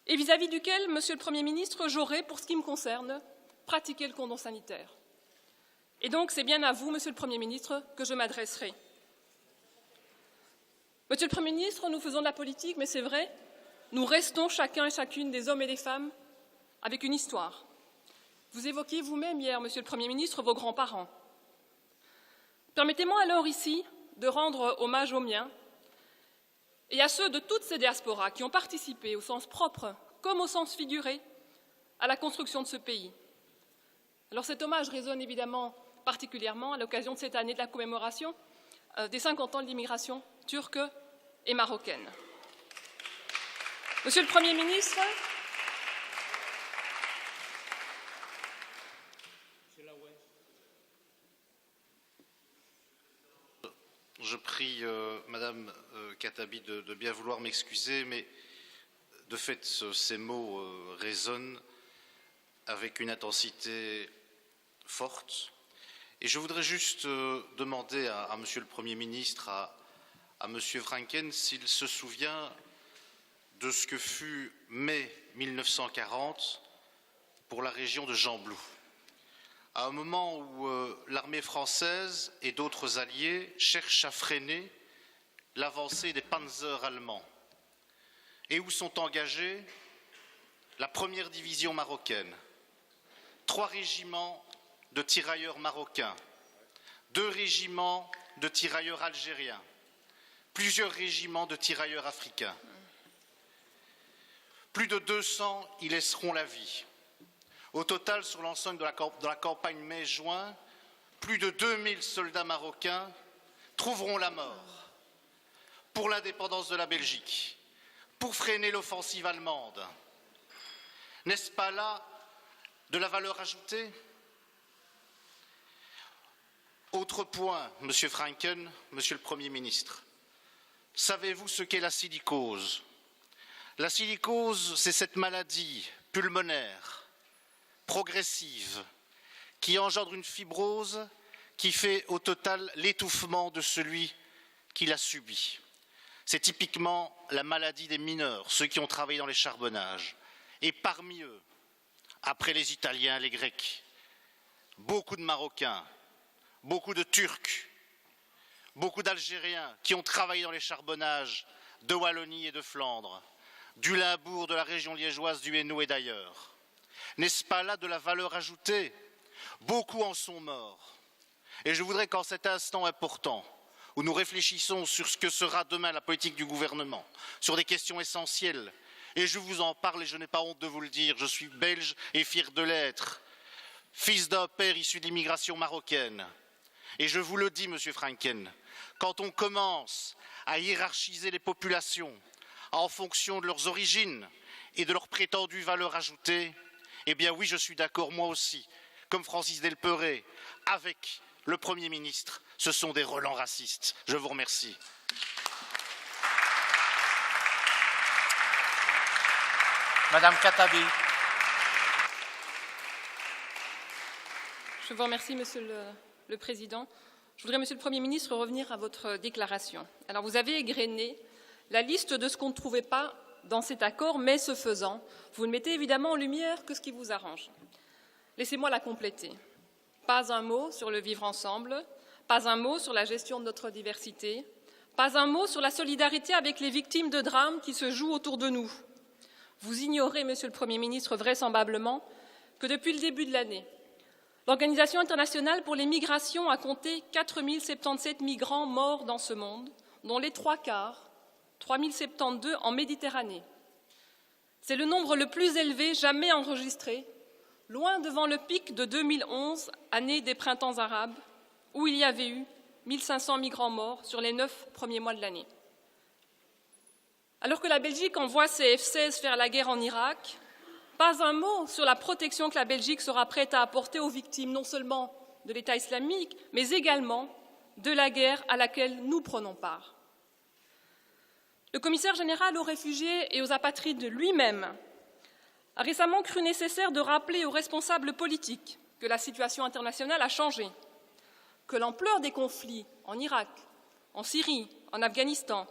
et vis-à-vis duquel, Monsieur le Premier ministre, j'aurai, pour ce qui me concerne, pratiqué le cordon sanitaire. Et donc, c'est bien à vous, Monsieur le Premier ministre, que je m'adresserai. Monsieur le Premier ministre, nous faisons de la politique, mais c'est vrai, nous restons chacun et chacune des hommes et des femmes avec une histoire. Vous évoquiez vous-même hier, Monsieur le Premier ministre, vos grands-parents. Permettez-moi alors ici de rendre hommage aux miens et à ceux de toutes ces diasporas qui ont participé, au sens propre comme au sens figuré, à la construction de ce pays. Alors cet hommage résonne évidemment particulièrement à l'occasion de cette année de la commémoration des 50 ans de l'immigration turque et marocaine. Monsieur le Premier ministre, je prie Madame Khattabi de bien vouloir m'excuser, mais de fait, ces mots résonnent avec une intensité forte. Et je voudrais juste demander à Monsieur le Premier ministre, à Monsieur Franken, s'il se souvient de ce que fut mai 1940 pour la région de Gembloux, à un moment où l'armée française et d'autres alliés cherchent à freiner l'avancée des panzers allemands et où sont engagés la première division marocaine, 3 régiments de tirailleurs marocains, 2 régiments de tirailleurs algériens, plusieurs régiments de tirailleurs africains. Plus de 200 y laisseront la vie. Au total, sur l'ensemble de la campagne mai-juin, plus de 2000 soldats marocains trouveront la mort pour l'indépendance de la Belgique, pour freiner l'offensive allemande. N'est-ce pas là de la valeur ajoutée? Autre point, Monsieur Franken, Monsieur le Premier ministre. Savez-vous ce qu'est la silicose? La silicose, c'est cette maladie pulmonaire, progressive, qui engendre une fibrose qui fait au total l'étouffement de celui qui l'a subi. C'est typiquement la maladie des mineurs, ceux qui ont travaillé dans les charbonnages. Et parmi eux, après les Italiens, les Grecs, beaucoup de Marocains, beaucoup de Turcs, beaucoup d'Algériens qui ont travaillé dans les charbonnages de Wallonie et de Flandre, du Limbourg, de la région liégeoise, du Hainaut et d'ailleurs. N'est-ce pas là de la valeur ajoutée? Beaucoup en sont morts. Et je voudrais qu'en cet instant important, où nous réfléchissons sur ce que sera demain la politique du gouvernement, sur des questions essentielles, et je vous en parle et je n'ai pas honte de vous le dire, je suis belge et fier de l'être, fils d'un père issu de l'immigration marocaine. Et je vous le dis, Monsieur Franken, quand on commence à hiérarchiser les populations en fonction de leurs origines et de leurs prétendues valeurs ajoutées, eh bien oui, je suis d'accord, moi aussi, comme Francis Delperret, avec le Premier ministre, ce sont des relents racistes. Je vous remercie. Madame Khattabi. Je vous remercie, Monsieur le Président. Je voudrais, Monsieur le Premier ministre, revenir à votre déclaration. Alors, vous avez égrené la liste de ce qu'on ne trouvait pas dans cet accord, mais ce faisant, vous ne mettez évidemment en lumière que ce qui vous arrange. Laissez-moi la compléter. Pas un mot sur le vivre ensemble, pas un mot sur la gestion de notre diversité, pas un mot sur la solidarité avec les victimes de drames qui se jouent autour de nous. Vous ignorez, Monsieur le Premier ministre, vraisemblablement, que depuis le début de l'année, l'Organisation internationale pour les migrations a compté 4077 migrants morts dans ce monde, dont les 3/4, 3072 en Méditerranée. C'est le nombre le plus élevé jamais enregistré, loin devant le pic de 2011, année des printemps arabes, où il y avait eu 1500 migrants morts sur les 9 premiers mois de l'année. Alors que la Belgique envoie ses F-16 faire la guerre en Irak, pas un mot sur la protection que la Belgique sera prête à apporter aux victimes, non seulement de l'État islamique, mais également de la guerre à laquelle nous prenons part. Le commissaire général aux réfugiés et aux apatrides lui-même a récemment cru nécessaire de rappeler aux responsables politiques que la situation internationale a changé, que l'ampleur des conflits en Irak, en Syrie, en Afghanistan